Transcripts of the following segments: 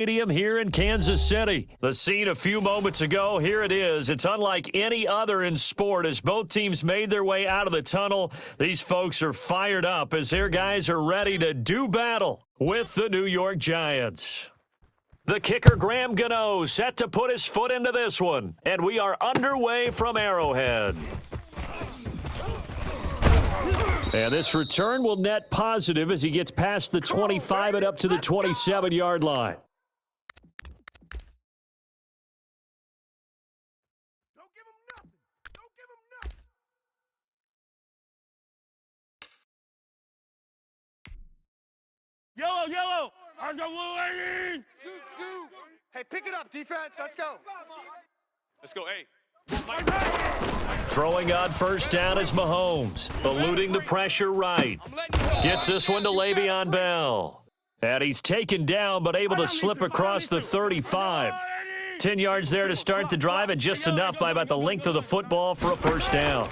Stadium here in Kansas City. The scene a few moments ago, here it is. It's unlike any other in sport as both teams made their way out of the tunnel. These folks are fired up as their guys are ready to do battle with the New York Giants. The kicker, Graham Gano, set to put his foot into this one. And we are underway from Arrowhead. And this return will net positive as he gets past the 25 and up to the 27-yard line. Yellow, yellow! I'm the blue lady! Scoop, scoop! Hey, pick it up, defense. Let's go. Let's go, hey. Throwing on first down is Mahomes, eluding the pressure right. Gets this one to Le'Veon Bell. And he's taken down, but able to slip across the 35. 10 yards there to start the drive, and just enough by about the length of the football for a first down.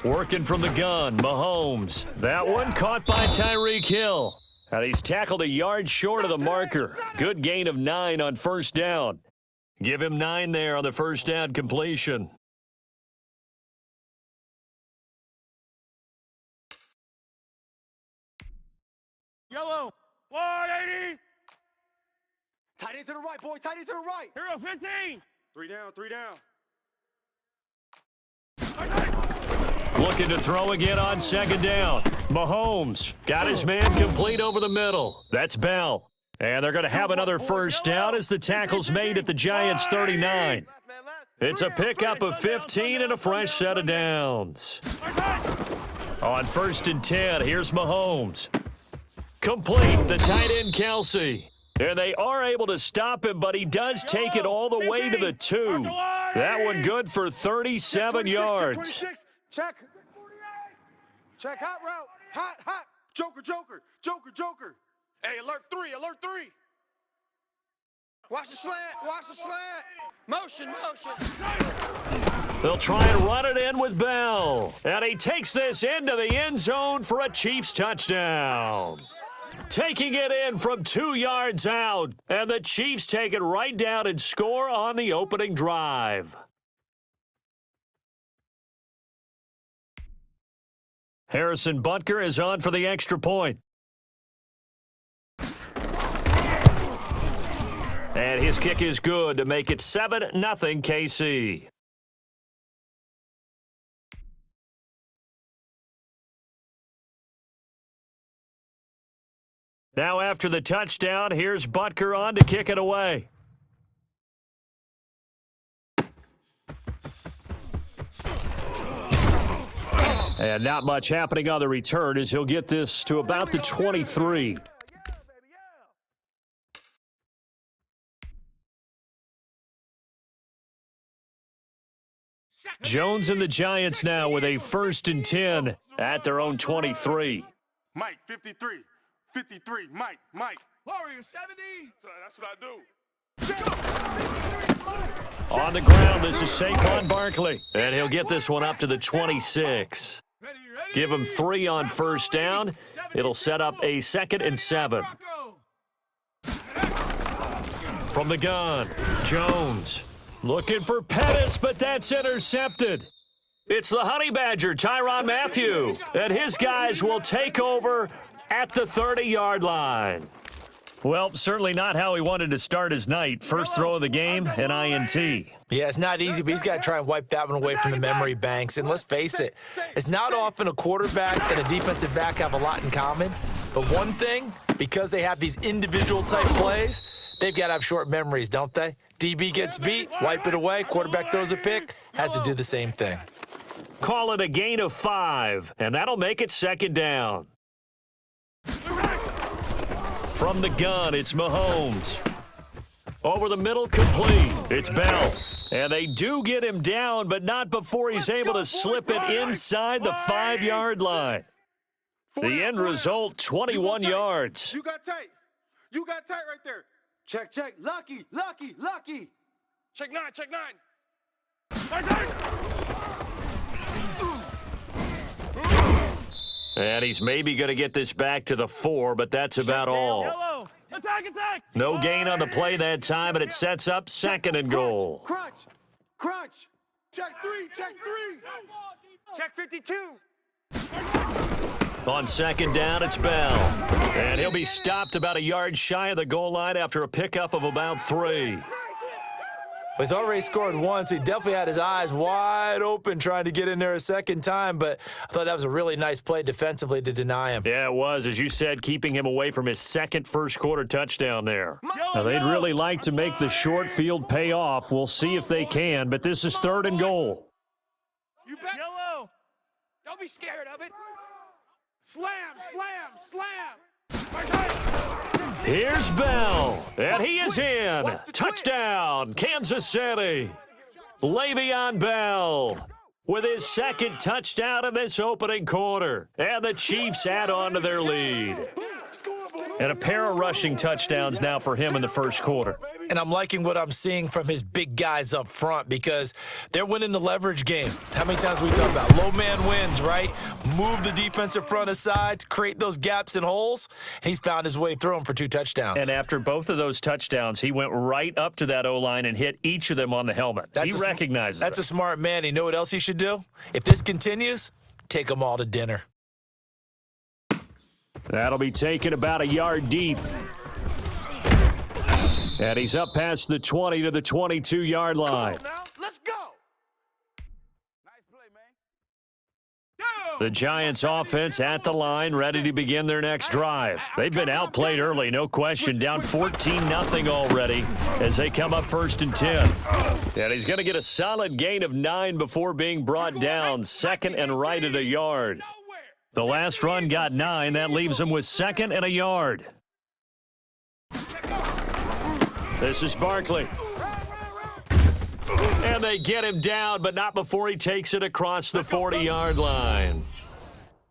Working from the gun, Mahomes. That one caught by Tyreek Hill. And he's tackled a yard short of the marker. Good gain of 9 on first down. Give him 9 there on the first down completion. Yellow, 180! Tight end to the right, boy. Tight end to the right. Hero 15! 3 down, 3 down. Looking to throw again on second down. Mahomes got his man complete over the middle. That's Bell. And they're going to have another first down as the tackle's made at the Giants' 39. It's a pickup of 15 and a fresh set of downs. On first and 10, here's Mahomes. Complete, the tight end Kelsey. And they are able to stop him, but he does take it all the way to the 2. That one good for 37 yards. Check. Check, hot route. Hot, hot. Joker, joker. Joker, joker. Hey, alert 3, alert 3. Watch the slant, watch the slant. Motion, motion. They'll try and run it in with Bell. And he takes this into the end zone for a Chiefs touchdown. Taking it in from 2 yards out. And the Chiefs take it right down and score on the opening drive. Harrison Butker is on for the extra point. And his kick is good to make it 7-0 KC. Now after the touchdown, here's Butker on to kick it away. And not much happening on the return as he'll get this to about the 23. Jones and the Giants now with a first and 10 at their own 23. Mike, 53. 53. Mike. Warrior 70! So that's what I do. On the ground, this is Saquon Barkley. And he'll get this one up to the 26. Give him 3 on first down. It'll set up a 2nd and 7. From the gun, Jones. Looking for Pettis, but that's intercepted. It's the Honey Badger, Tyrann Mathieu. And his guys will take over at the 30-yard line. Well, certainly not how he wanted to start his night. First throw of the game, an INT. Yeah, it's not easy, but he's got to try and wipe that one away from the memory banks. And let's face it, it's not often a quarterback and a defensive back have a lot in common. But one thing, because they have these individual type plays, they've got to have short memories, don't they? DB gets beat, wipe it away, quarterback throws a pick, has to do the same thing. Call it a gain of 5, and that'll make it 2nd down. From the gun, it's Mahomes. Over the middle, complete. It's Bell. And they do get him down, but not before he's able to slip it inside the 5-yard line. The end result, 21 yards. You got tight. You got tight right there. Check. Lucky. Check 9, check 9! And he's maybe going to get this back to the 4, but that's about all. Attack, attack. No gain on the play that time, and it sets up second and goal. Crunch. Crunch. Check three. Check three. Check 52. On second down, it's Bell. And he'll be stopped about a yard shy of the goal line after a pickup of about 3. He's already scored once. He definitely had his eyes wide open trying to get in there a second time, but I thought that was a really nice play defensively to deny him. Yeah, it was, as you said, keeping him away from his second first-quarter touchdown there. Now, they'd really like to make the short field pay off. We'll see if they can, but this is third and goal. You bet. Yellow. Don't be scared of it. Slam, slam, slam. Here's Bell, and he is in. Touchdown, Kansas City. Le'Veon Bell with his second touchdown in this opening quarter. And the Chiefs add on to their lead. And a pair of rushing touchdowns now for him in the first quarter. And I'm liking what I'm seeing from his big guys up front because they're winning the leverage game. How many times we talk about low man wins, right? Move the defensive front aside, create those gaps and holes. He's found his way through them for 2 touchdowns. And after both of those touchdowns, he went right up to that O-line and hit each of them on the helmet. He recognizes That's it. a smart man. You know what else he should do? If this continues, take them all to dinner. That'll be taken about a yard deep. And he's up past the 20 to the 22-yard line. Now, let's go. Nice play, man. The Giants offense at the line, ready to begin their next drive. They've been outplayed early, no question, down 14-0 already as they come up first and 10. And he's going to get a solid gain of 9 before being brought down, second and right at a yard. The last run got 9. That leaves him with second and a yard. This is Barkley. And they get him down, but not before he takes it across the 40-yard line.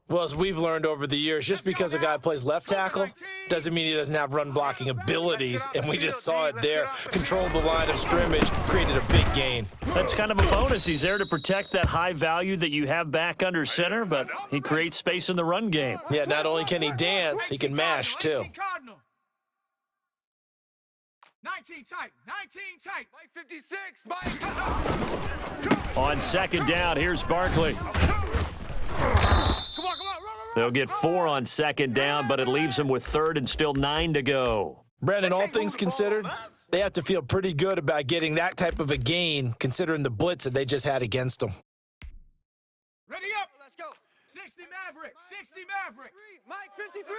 Well, as we've learned over the years, just because a guy plays left tackle doesn't mean he doesn't have run-blocking abilities, and we just saw it there. Controlled the line of scrimmage, created a big gain. That's kind of a bonus. He's there to protect that high value that you have back under center, but he creates space in the run game. Yeah, not only can he dance, he can mash, too. 19 tight, 19 tight. Mike 56, Mike. On second down, here's Barkley. Come on, run. They'll get 4 on second down, but it leaves them with third and still 9 to go. Brandon, all things considered, they have to feel pretty good about getting that type of a gain, considering the blitz that they just had against them. Ready up. Let's go. 60 Maverick, 60 Maverick. Mike 53.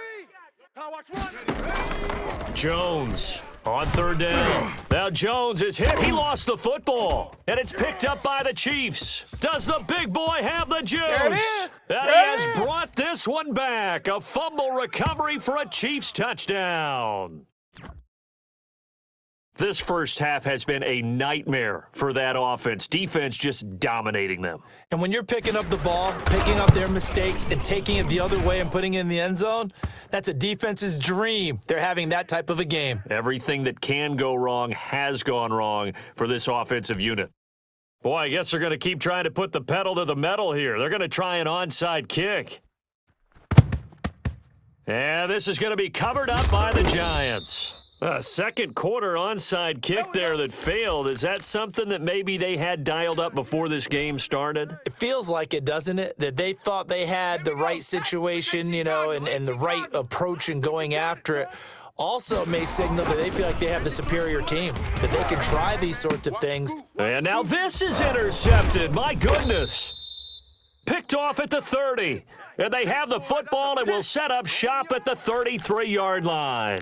Now watch one. Jones on third down. Now Jones is hit. He lost the football, and it's picked up by the Chiefs. Does the big boy have the juice? And he has brought this one back. A fumble recovery for a Chiefs touchdown. This first half has been a nightmare for that offense. Defense just dominating them. And when you're picking up the ball, picking up their mistakes, and taking it the other way and putting it in the end zone, that's a defense's dream. They're having that type of a game. Everything that can go wrong has gone wrong for this offensive unit. Boy, I guess they're going to keep trying to put the pedal to the metal here. They're going to try an onside kick. And this is going to be covered up by the Giants. A second quarter onside kick there that failed. Is that something that maybe they had dialed up before this game started? It feels like it, doesn't it? That they thought they had the right situation, you know, and the right approach in going after it. Also may signal that they feel like they have the superior team, that they can try these sorts of things. And now this is intercepted. My goodness. Picked off at the 30. And they have the football and will set up shop at the 33-yard line.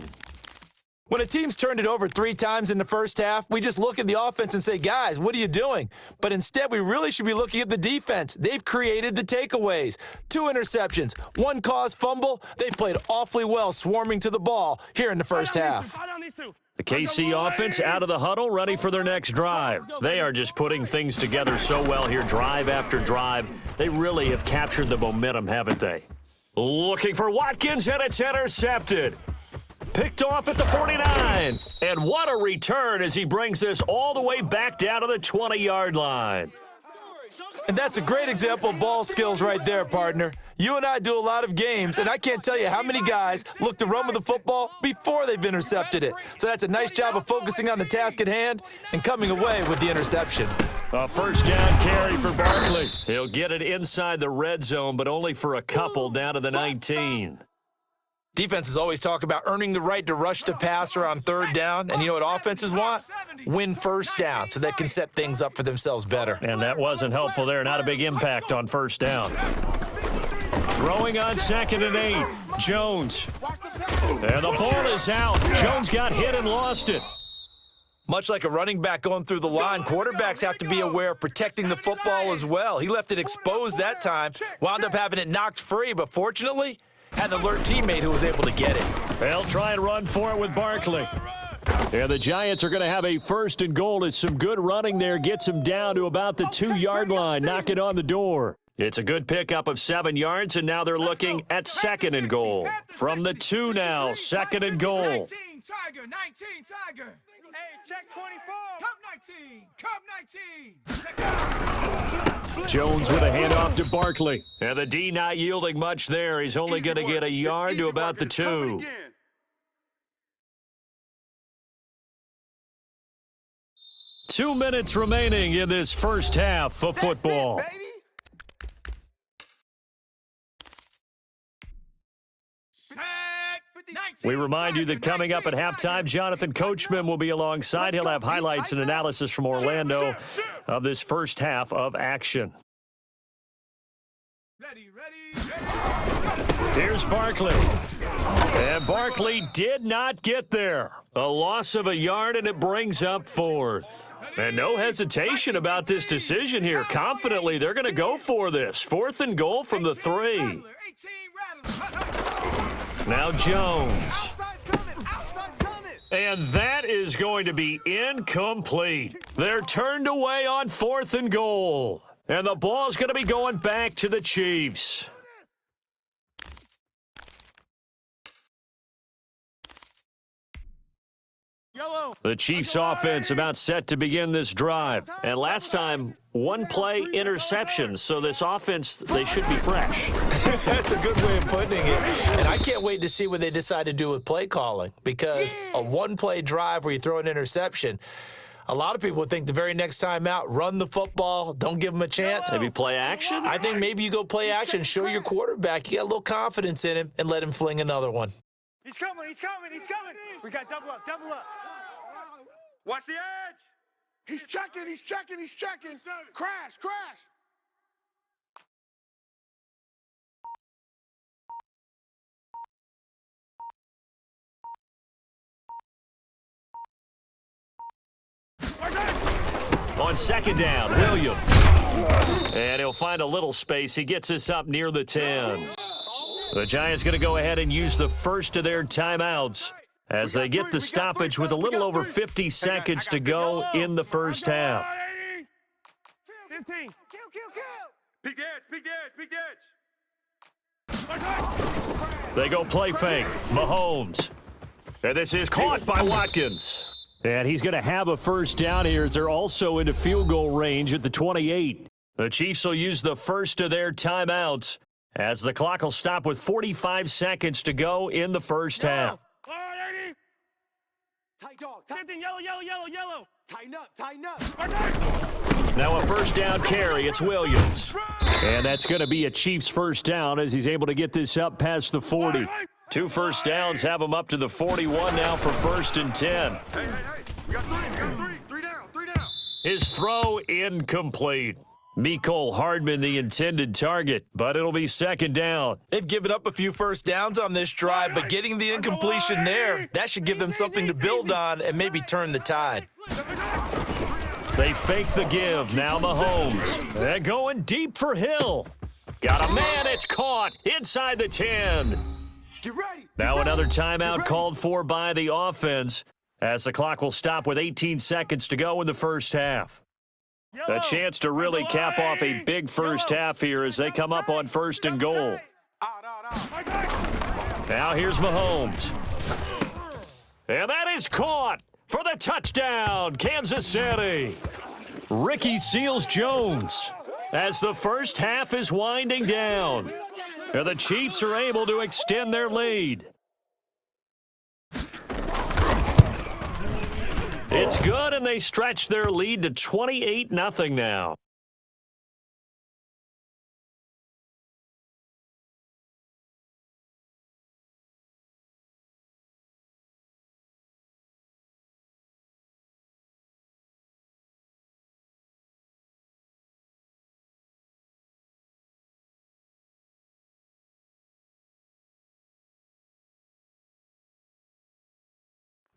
When a team's turned it over 3 times in the first half, we just look at the offense and say, guys, what are you doing? But instead, we really should be looking at the defense. They've created the takeaways. 2 interceptions, 1 caused fumble. They've played awfully well swarming to the ball here in the first half. The KC offense out of the huddle, ready for their next drive. They are just putting things together so well here, drive after drive. They really have captured the momentum, haven't they? Looking for Watkins, and it's intercepted. Picked off at the 49. And what a return as he brings this all the way back down to the 20-yard line. And that's a great example of ball skills right there, partner. You and I do a lot of games, and I can't tell you how many guys look to run with the football before they've intercepted it. So that's a nice job of focusing on the task at hand and coming away with the interception. A first down carry for Barkley. He'll get it inside the red zone, but only for a couple down to the 19. Defenses always talk about earning the right to rush the passer on third down. And you know what offenses want? Win first down so they can set things up for themselves better. And that wasn't helpful there. Not a big impact on first down. Throwing on 2nd and 8. Jones. And the ball is out. Jones got hit and lost it. Much like a running back going through the line, quarterbacks have to be aware of protecting the football as well. He left it exposed that time, wound up having it knocked free, but fortunately, had an alert teammate who was able to get it. They'll try and run for it with Barkley. And the Giants are going to have a 1st and goal. It's some good running there. Gets him down to about the 2-yard line. Knock it on the door. It's a good pickup of 7 yards, and now they're looking at 2nd and goal. From the 2 now, 2nd and goal. 19 Tiger, 19 Tiger. Hey, check 24. Cup 19, Cup 19. Jones with a handoff to Barkley. And the D not yielding much there. He's only going to get a yard to about the 2. 2 minutes remaining in this first half of football. We remind you that coming up at halftime, Jonathan Coachman will be alongside. He'll have highlights and analysis from Orlando of this first half of action. Here's Barkley. And Barkley did not get there. A loss of a yard, and it brings up 4th. And no hesitation about this decision here. Confidently, they're going to go for this. 4th and goal from the 3. Now Jones. And that is going to be incomplete. They're turned away on 4th and goal. And the ball's going to be going back to the Chiefs. The Chiefs offense about set to begin this drive. And last time, 1 play interceptions. So this offense, they should be fresh. That's a good way of putting it. And I can't wait to see what they decide to do with play calling, because a 1-play drive where you throw an interception, a lot of people would think the very next time out, run the football, don't give them a chance. Maybe play action? I think maybe you go play action, show your quarterback you got a little confidence in him, and let him fling another one. He's coming, he's coming, he's coming. We got double up, double up. Watch the edge. He's checking, he's checking, he's checking. Crash, crash. On 2nd down, Williams. And he'll find a little space. He gets us up near the 10. The Giants going to go ahead and use the first of their timeouts as they get the stoppage with a little over 50 seconds to go in the first half. 15. Kill. Peek the edge, peek the edge, peek the edge. They go play fake. Mahomes. And this is caught by Watkins. And he's going to have a first down here as they're also into field goal range at the 28. The Chiefs will use the first of their timeouts as the clock will stop with 45 seconds to go in the first half. Tight dog, 15, yellow. tighten up. Now a first down carry. It's Williams. And that's going to be a Chiefs first down as he's able to get this up past the 40. 2 first downs have him up to the 41 now for 1st and 10. Hey. We got three. Three down. His throw incomplete. Mecole Hardman the intended target, but it'll be 2nd down. They've given up a few first downs on this drive, but getting the incompletion there, that should give them something to build on and maybe turn the tide. They fake the give. Now Mahomes. They're going deep for Hill. Got a man. It's caught inside the 10. Get ready. Now another timeout called for by the offense as the clock will stop with 18 seconds to go in the first half. A chance to really cap off a big first half here as they come up on 1st and goal. Now here's Mahomes. And that is caught for the touchdown, Kansas City. Ricky Seals-Jones. as the first half is winding down. And the Chiefs are able to extend their lead. It's good, and they stretch their lead to 28-0 now.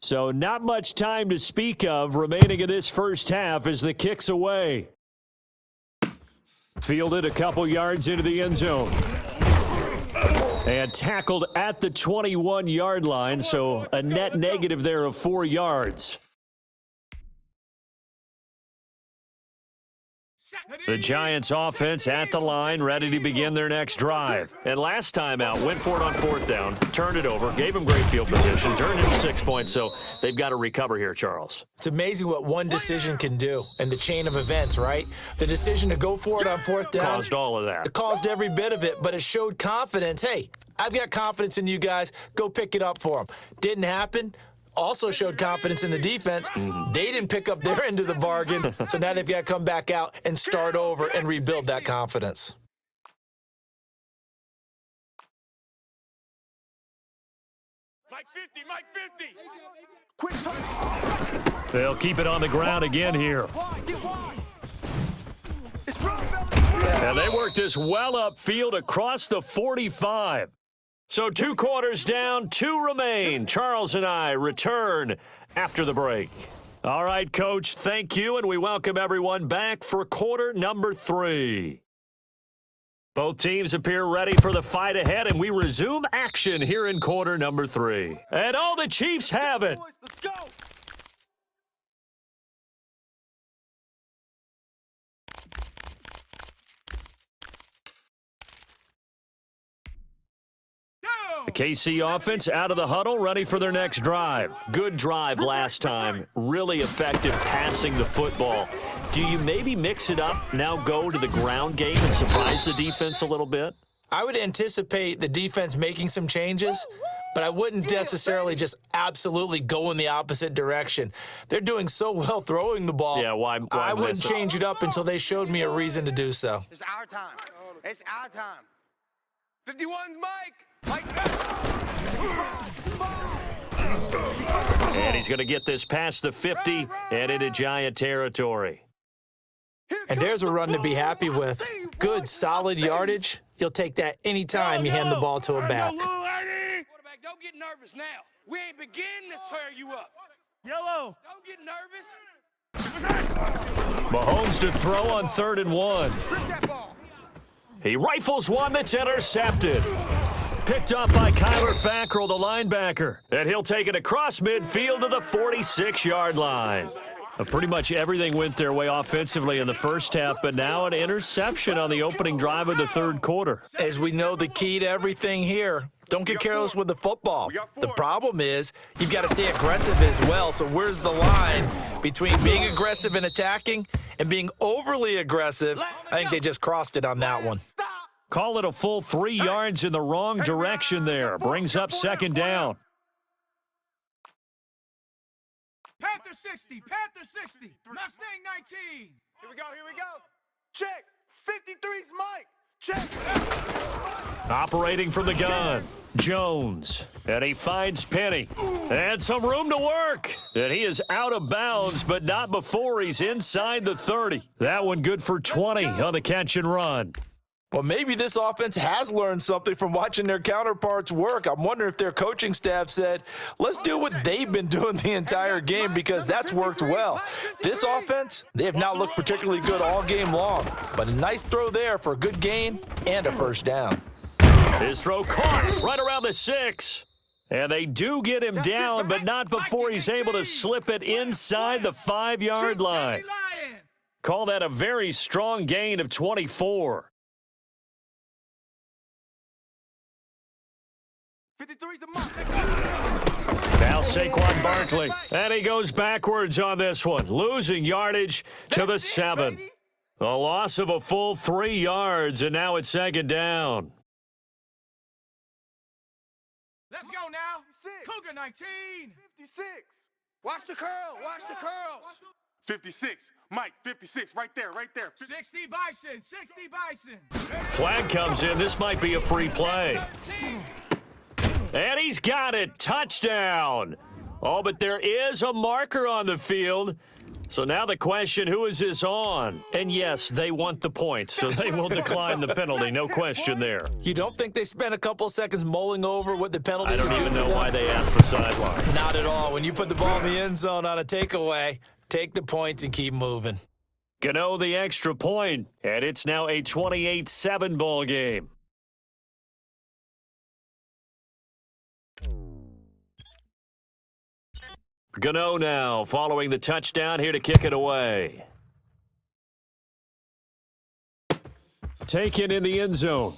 So not much time to speak of remaining in this first half as the kick's away. Fielded a couple yards into the end zone. And tackled at the 21-yard line, so a net negative there of 4 yards. The Giants offense at the line, ready to begin their next drive. And last time out, went for it on 4th down, turned it over, gave them great field position, turned into 6 points, so they've got to recover here, Charles. It's amazing what one decision can do in the chain of events, right? The decision to go for it on 4th down. Caused all of that. It caused every bit of it, but it showed confidence. Hey, I've got confidence in you guys. Go pick it up for them. Didn't happen. Also showed confidence in the defense. They didn't pick up their end of the bargain, so now they've got to come back out and start over and rebuild that confidence. Mike 50, Mike 50. Quick touch. They'll keep it on the ground again here. And they work this well upfield across the 45. So 2 quarters down, 2 remain. Charles and I return after the break. All right, Coach, thank you, and we welcome everyone back for quarter number 3. Both teams appear ready for the fight ahead, and we resume action here in quarter number 3. And all the Chiefs have it. Let's go. The KC offense out of the huddle, ready for their next drive. Good drive last time. Really effective passing the football. Do you maybe mix it up, now go to the ground game and surprise the defense a little bit? I would anticipate the defense making some changes, but I wouldn't necessarily just absolutely go in the opposite direction. They're doing so well throwing the ball. Yeah, why I wouldn't miss it? change it up until they showed me a reason to do so. It's our time. It's our time. 51's Mike. Mike. And he's going to get this past the 50 and into Giant territory. And there's a run to be happy with. Good, solid yardage. You'll take that anytime you hand the ball to a back. Quarterback, don't get nervous now. We ain't beginning to tear you up. Yellow. Don't get nervous. Mahomes to throw on 3rd and 1. Strip that ball. He rifles one that's intercepted. Picked up by Kyler Fackrell, the linebacker. And he'll take it across midfield to the 46-yard line. Pretty much everything went their way offensively in the first half, but now an interception on the opening drive of the 3rd quarter. As we know, the key to everything here, don't get careless with the football. The problem is you've got to stay aggressive as well. So where's the line between being aggressive and attacking and being overly aggressive? I think they just crossed it on that one. Call it a full 3 yards in the wrong direction there. Brings up 2nd down. Panther 60. Panther 60. Mustang 19. Here we go. Here we go. Check. 53's Mike. Check. Operating from the gun, Jones. And he finds Penny. And some room to work. And he is out of bounds, but not before he's inside the 30. That one good for 20 on the catch and run. Well, maybe this offense has learned something from watching their counterparts work. I'm wondering if their coaching staff said, let's do what they've been doing the entire game because that's worked well. This offense, they have not looked particularly good all game long, but a nice throw there for a good gain and a 1st down. His throw caught right around the 6. And they do get him down, but not before he's able to slip it inside the 5-yard line. Call that a very strong gain of 24. 53's the Mike. Now Saquon Barkley. And he goes backwards on this one, losing yardage to the 7. A loss of a full 3 yards, and now it's second down. Let's go now. Cougar 19. 56. Watch the curl. Watch the curls. 56. Mike, 56. Right there, right there. 60 Bison. 60 Bison. Flag comes in. This might be a free play. And he's got it. Touchdown. Oh, but there is a marker on the field. So now the question, who is this on? And yes, they want the point, so they will decline the penalty. No question there. You don't think they spent a couple of seconds mulling over what the penalty I don't would do even for know them? why they asked the sideline. Not at all. When you put the ball in the end zone on a takeaway, take the points and keep moving. Gano the extra point, and it's now a 28-7 ball game. Gano now following the touchdown here to kick it away. Taken in the end zone.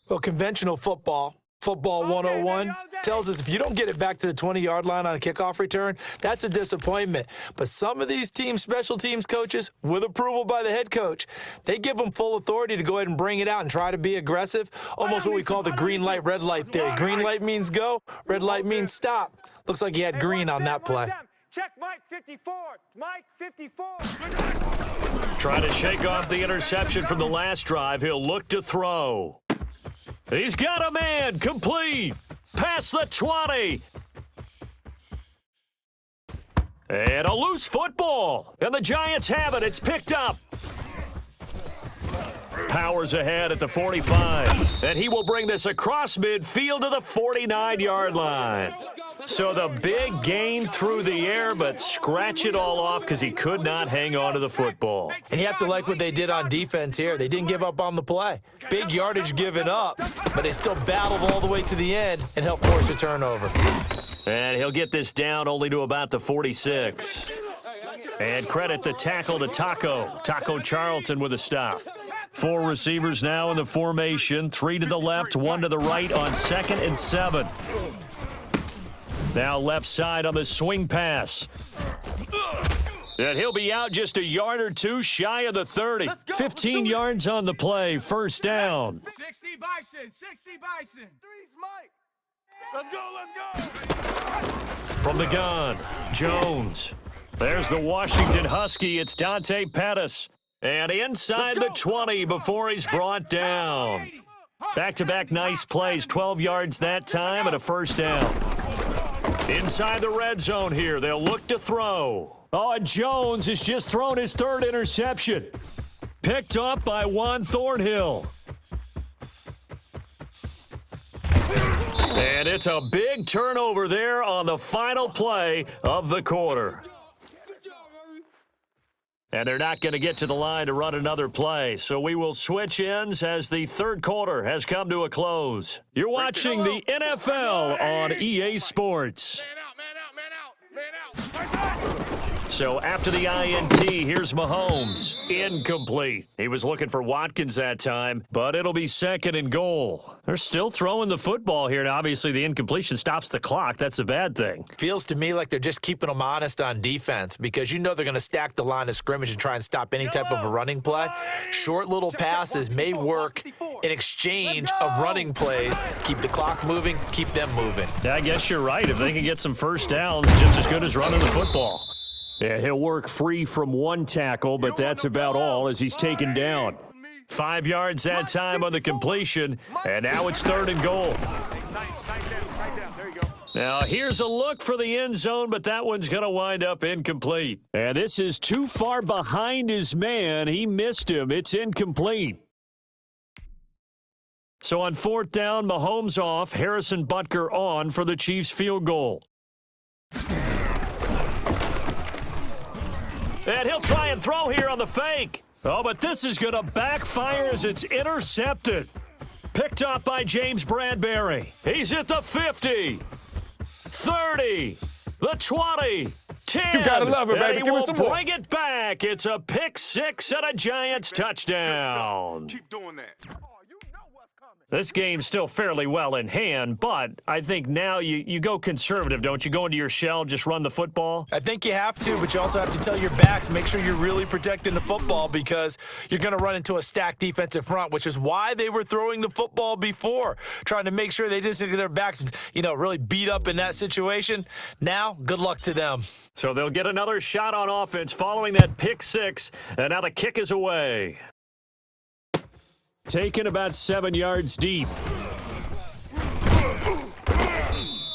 Well, conventional football 101, tells us if you don't get it back to the 20-yard line on a kickoff return, that's a disappointment. But some of these teams, special teams coaches, with approval by the head coach, they give them full authority to go ahead and bring it out and try to be aggressive, almost what we call the green light, red light theory. Green light means go, red light means stop. Looks like he had green on that play. Check Mike 54. Mike 54. Trying to shake off the interception from the last drive. He'll look to throw. He's got a man, complete, past the 20. And a loose football, and the Giants have it. It's picked up. Powers ahead at the 45, and he will bring this across midfield to the 49-yard line. So the big gain through the air, but scratch it all off because he could not hang on to the football. And you have to like what they did on defense here. They didn't give up on the play. Big yardage given up, but they still battled all the way to the end and helped force a turnover. And he'll get this down only to about the 46. And credit the tackle to Taco Charlton with a stop. 4 receivers now in the formation, 3 to the left, 1 to the right on 2nd and 7. Now left side on the swing pass. And he'll be out just a yard or two shy of the 30. 15 yards on the play, first down. 60 Bison. 60 Bison. Three's Mike. Let's go. From the gun, Jones. There's the Washington Husky. It's Dante Pettis. And inside the 20 before he's brought down. Back-to-back nice plays, 12 yards that time and a first down. Inside the red zone here, they'll look to throw. Oh, and Jones has just thrown his 3rd interception. Picked up by Juan Thornhill. And it's a big turnover there on the final play of the quarter. And they're not going to get to the line to run another play. So we will switch ends as the 3rd quarter has come to a close. You're watching the NFL on EA Sports. So after the INT, here's Mahomes. Incomplete. He was looking for Watkins that time, but it'll be 2nd and goal. They're still throwing the football here, and obviously the incompletion stops the clock. That's a bad thing. Feels to me like they're just keeping them honest on defense because you know they're going to stack the line of scrimmage and try and stop any type of a running play. Short little passes may work in exchange of running plays. Keep the clock moving, keep them moving. I guess you're right. If they can get some first downs, just as good as running the football. Yeah, he'll work free from 1 tackle, but that's about all as he's taken down. 5 yards that time on the completion, and now it's 3rd and goal. Now, here's a look for the end zone, but that one's going to wind up incomplete. And this is too far behind his man. He missed him. It's incomplete. So on 4th down, Mahomes off, Harrison Butker on for the Chiefs field goal. And he'll try and throw here on the fake. Oh, but this is going to backfire as it's intercepted. Picked up by James Bradbury. He's at the 50, 30, the 20, 10. You gotta love it, baby. And he Give me will some more. bring it back. It's a pick 6 and a Giants touchdown. Keep doing that. This game's still fairly well in hand, but I think now you go conservative, don't you? Go into your shell, just run the football? I think you have to, but you also have to tell your backs, make sure you're really protecting the football because you're going to run into a stacked defensive front, which is why they were throwing the football before, trying to make sure they didn't get their backs, really beat up in that situation. Now, good luck to them. So they'll get another shot on offense following that pick six, and now the kick is away. Taken about 7 yards deep.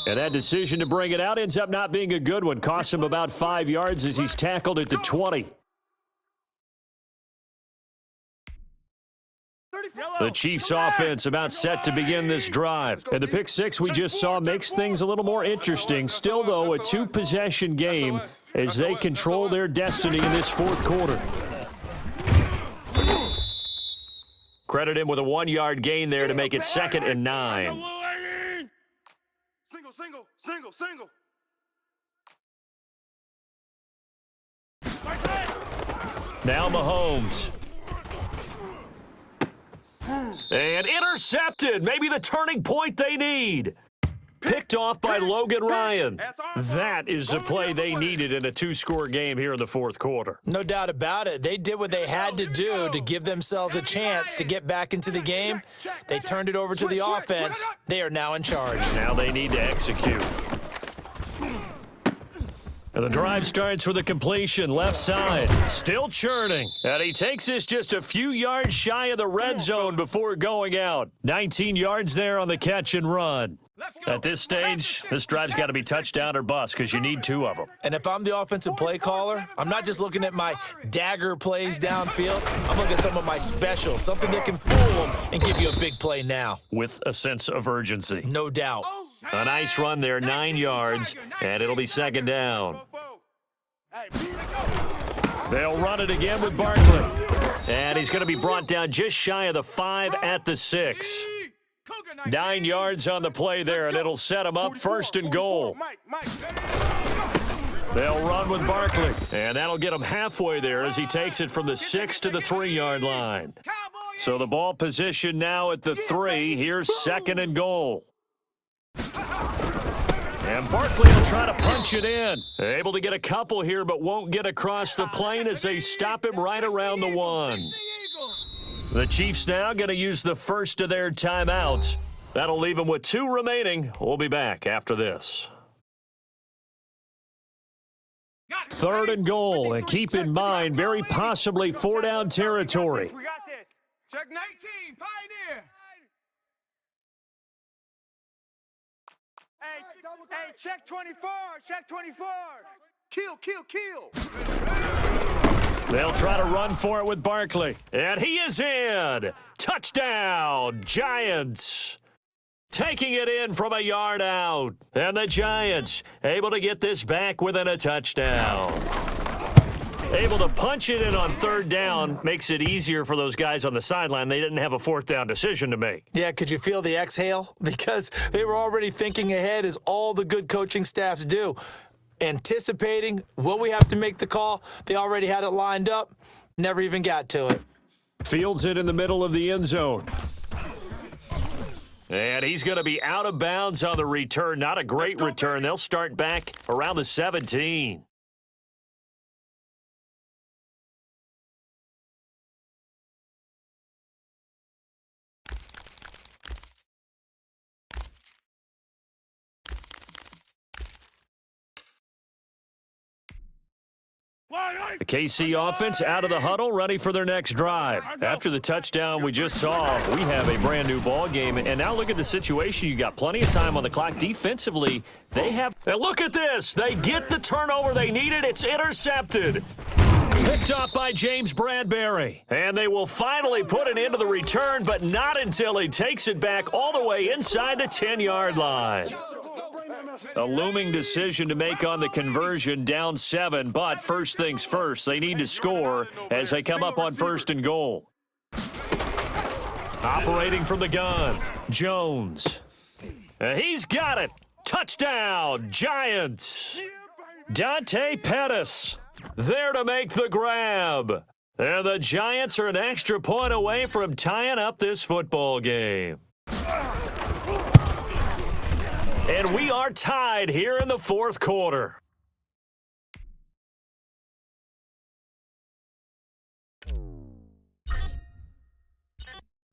And that decision to bring it out ends up not being a good one. Costs him about 5 yards as he's tackled at the 20. The Chiefs' offense about set to begin this drive. And the pick six we just saw makes things a little more interesting. Still, though, a two-possession game as they control their destiny in this fourth quarter. Credit him with a 1 yard gain there to make it 2nd and 9. Single. Now Mahomes. And intercepted. Maybe the turning point they need. Picked off by Logan Ryan. That is the play they needed in a two-score game here in the fourth quarter. No doubt about it. They did what they had to do to give themselves a chance to get back into the game. They turned it over to the offense. They are now in charge. Now they need to execute. And the drive starts with a completion, left side, still churning. And he takes this just a few yards shy of the red zone before going out. 19 yards there on the catch and run. At this stage, this drive's got to be touchdown or bust because you need 2 of them. And if I'm the offensive play caller, I'm not just looking at my dagger plays downfield. I'm looking at some of my specials, something that can fool them and give you a big play now. With a sense of urgency. No doubt. A nice run there, 9 yards, and it'll be 2nd down. They'll run it again with Barkley. And he's going to be brought down just shy of the 5 at the 6. 9 yards on the play there, and it'll set him up 1st and goal. They'll run with Barkley, and that'll get him halfway there as he takes it from the 6 to the 3 yard line. So the ball position now at the 3. Here's 2nd and goal. And Barkley will try to punch it in. Able to get a couple here, but won't get across the plane as they stop him right around the 1. The Chiefs now going to use the first of their timeouts. That'll leave them with 2 remaining. We'll be back after this. 3rd and goal, and keep in mind, very possibly 4-down territory. We got this. Check 19, Pioneer. Hey, check 24, check 24. Kill. They'll try to run for it with Barkley. And he is in. Touchdown, Giants. Taking it in from a yard out. And the Giants able to get this back within a touchdown. Able to punch it in on 3rd down makes it easier for those guys on the sideline. They didn't have a 4th down decision to make. Yeah, could you feel the exhale? Because they were already thinking ahead, as all the good coaching staffs do. Anticipating, will we have to make the call? They already had it lined up, never even got to it. Fields it in the middle of the end zone. And he's going to be out of bounds on the return. Not a great return. They'll start back around the 17. The KC offense out of the huddle, ready for their next drive. After the touchdown we just saw, we have a brand new ball game. And now look at the situation. You got plenty of time on the clock. Defensively, they have. And look at this. They get the turnover they needed. It's intercepted. Picked up by James Bradbury. And they will finally put it into the return, but not until he takes it back all the way inside the 10-yard line. A looming decision to make on the conversion, down 7, but first things first, they need to score as they come up on 1st and goal. Operating from the gun, Jones. He's got it. Touchdown, Giants. Dante Pettis there to make the grab. And the Giants are an extra point away from tying up this football game. And we are tied here in the fourth quarter.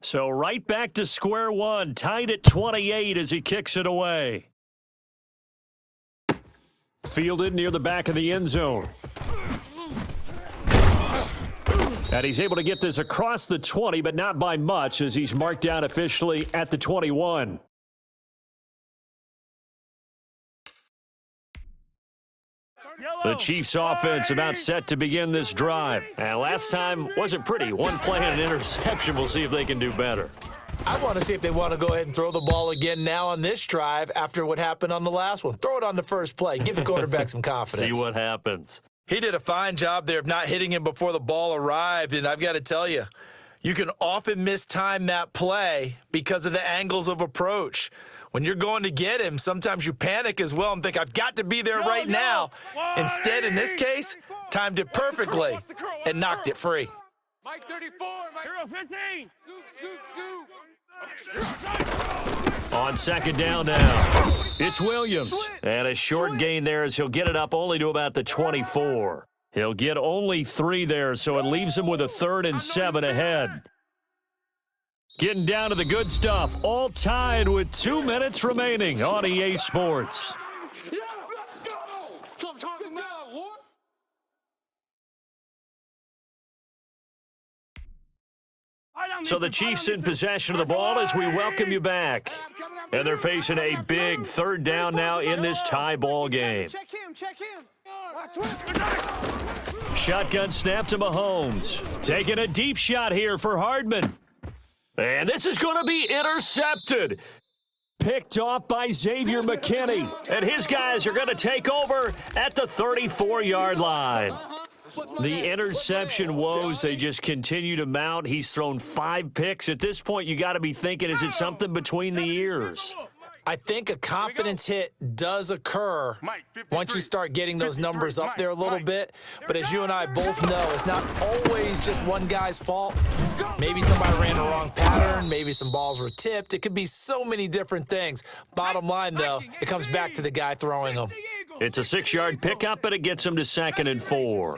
So right back to square one, tied at 28 as he kicks it away. Fielded near the back of the end zone. And he's able to get this across the 20, but not by much as he's marked down officially at the 21. The Chiefs offense about set to begin this drive. And last time wasn't pretty. One play and an interception. We'll see if they can do better. I want to see if they want to go ahead and throw the ball again now on this drive after what happened on the last one. Throw it on the first play. Give the quarterback some confidence. See what happens. He did a fine job there of not hitting him before the ball arrived, and I've got to tell you, you can often mistime that play because of the angles of approach. When you're going to get him, sometimes you panic as well and think, I've got to be there right now. Instead, in this case, timed it perfectly and knocked it free. Mike 34, Mike 15. Scoop, scoop, scoop. On second down now, it's Williams. And a short gain there as he'll get it up only to about the 24. He'll get only 3 there, so it leaves him with a 3rd and 7 ahead. Getting down to the good stuff, all tied with 2 minutes remaining on EA Sports. Yeah, let's go. Come talking now, what? So the Chiefs in possession of the ball as we welcome you back. And they're facing a big 3rd down now in this tie ball game. Check him, check him. Shotgun snap to Mahomes. Taking a deep shot here for Hardman. And this is going to be intercepted. Picked off by Xavier McKinney. And his guys are going to take over at the 34-yard line. The interception woes, they just continue to mount. He's thrown 5 picks. At this point, you got to be thinking, is it something between the ears? I think a confidence hit does occur once you start getting those numbers up there a little bit. But as you and I both know, it's not always just one guy's fault. Maybe somebody ran the wrong pattern. Maybe some balls were tipped. It could be so many different things. Bottom line, though, it comes back to the guy throwing them. It's a 6-yard pickup, but it gets him to 2nd and 4.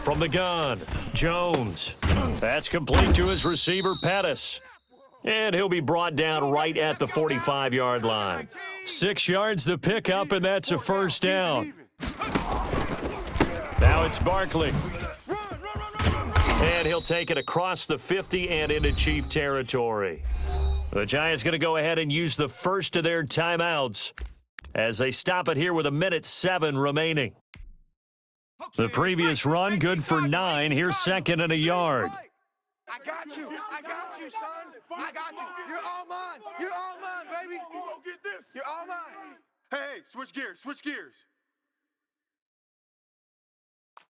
From the gun, Jones. That's complete to his receiver, Pettis. And he'll be brought down right at the 45-yard line. 6 yards the pickup, and that's a 1st down. Now it's Barkley. And he'll take it across the 50 and into Chief territory. The Giants going to go ahead and use the first of their timeouts as they stop it here with 1:07 remaining. The previous run, good for 9. Here's 2nd and a yard. I got you, son. I got you. You're all mine. You're all mine, baby. Go get this. You're all mine. Hey, switch gears, switch gears.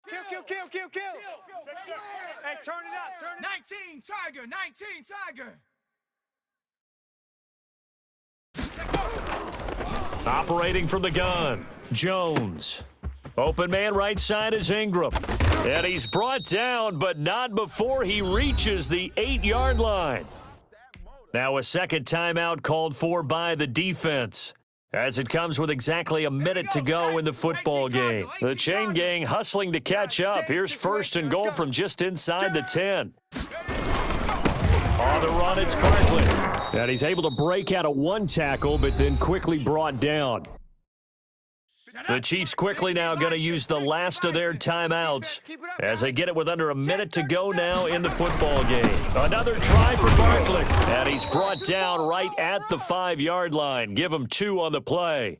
Kill. Hey, turn it up. 19, Tiger. 19, Tiger. Operating from the gun, Jones. Open man right side is Ingram. And he's brought down, but not before he reaches the 8-yard line. Now a second timeout called for by the defense, as it comes with exactly a minute to go in the football game. The chain gang hustling to catch up. Here's 1st and goal from just inside the 10. On the run, it's Barkley. And he's able to break out of 1 tackle, but then quickly brought down. The Chiefs quickly now going to use the last of their timeouts as they get it with under a minute to go now in the football game. Another try for Barkley, and he's brought down right at the 5-yard line. Give him 2 on the play.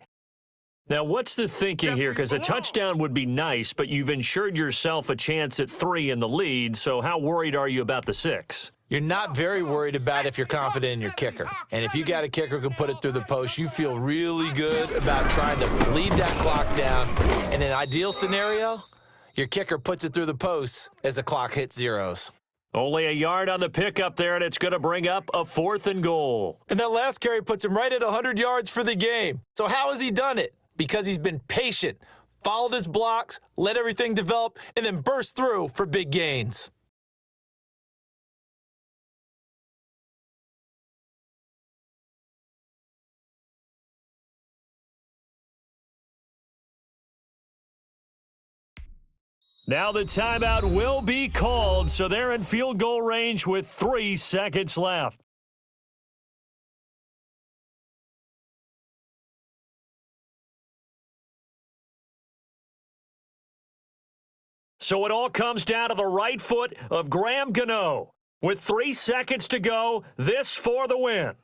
Now, what's the thinking here? Because a touchdown would be nice, but you've ensured yourself a chance at 3 in the lead, so how worried are you about the 6? You're not very worried about if you're confident in your kicker. And if you got a kicker who can put it through the post, you feel really good about trying to bleed that clock down. In an ideal scenario, your kicker puts it through the post as the clock hits zeros. Only a yard on the pickup there, and it's going to bring up a 4th and goal. And that last carry puts him right at 100 yards for the game. So how has he done it? Because he's been patient, followed his blocks, let everything develop, and then burst through for big gains. Now the timeout will be called, so they're in field goal range with 3 seconds left. So it all comes down to the right foot of Graham Gano. With 3 seconds to go, this for the win.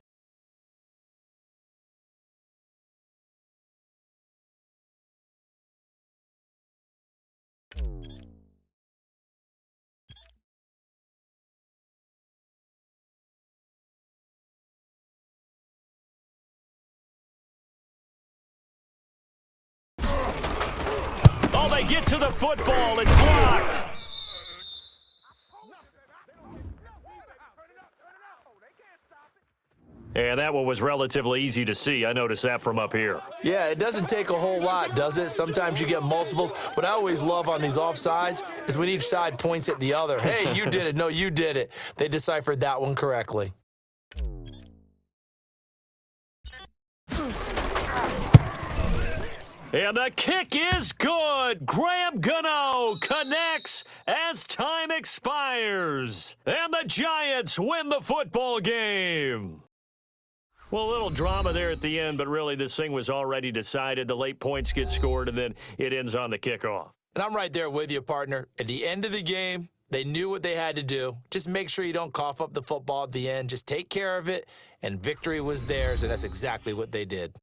Oh, they get to the football. It's blocked. And that one was relatively easy to see. I noticed that from up here. Yeah, it doesn't take a whole lot, does it? Sometimes you get multiples. What I always love on these offsides is when each side points at the other. Hey, you did it. No, you did it. They deciphered that one correctly. And the kick is good. Graham Gano connects as time expires. And the Giants win the football game. Well, a little drama there at the end, but really this thing was already decided. The late points get scored, and then it ends on the kickoff. And I'm right there with you, partner. At the end of the game, they knew what they had to do. Just make sure you don't cough up the football at the end. Just take care of it, and victory was theirs, and that's exactly what they did.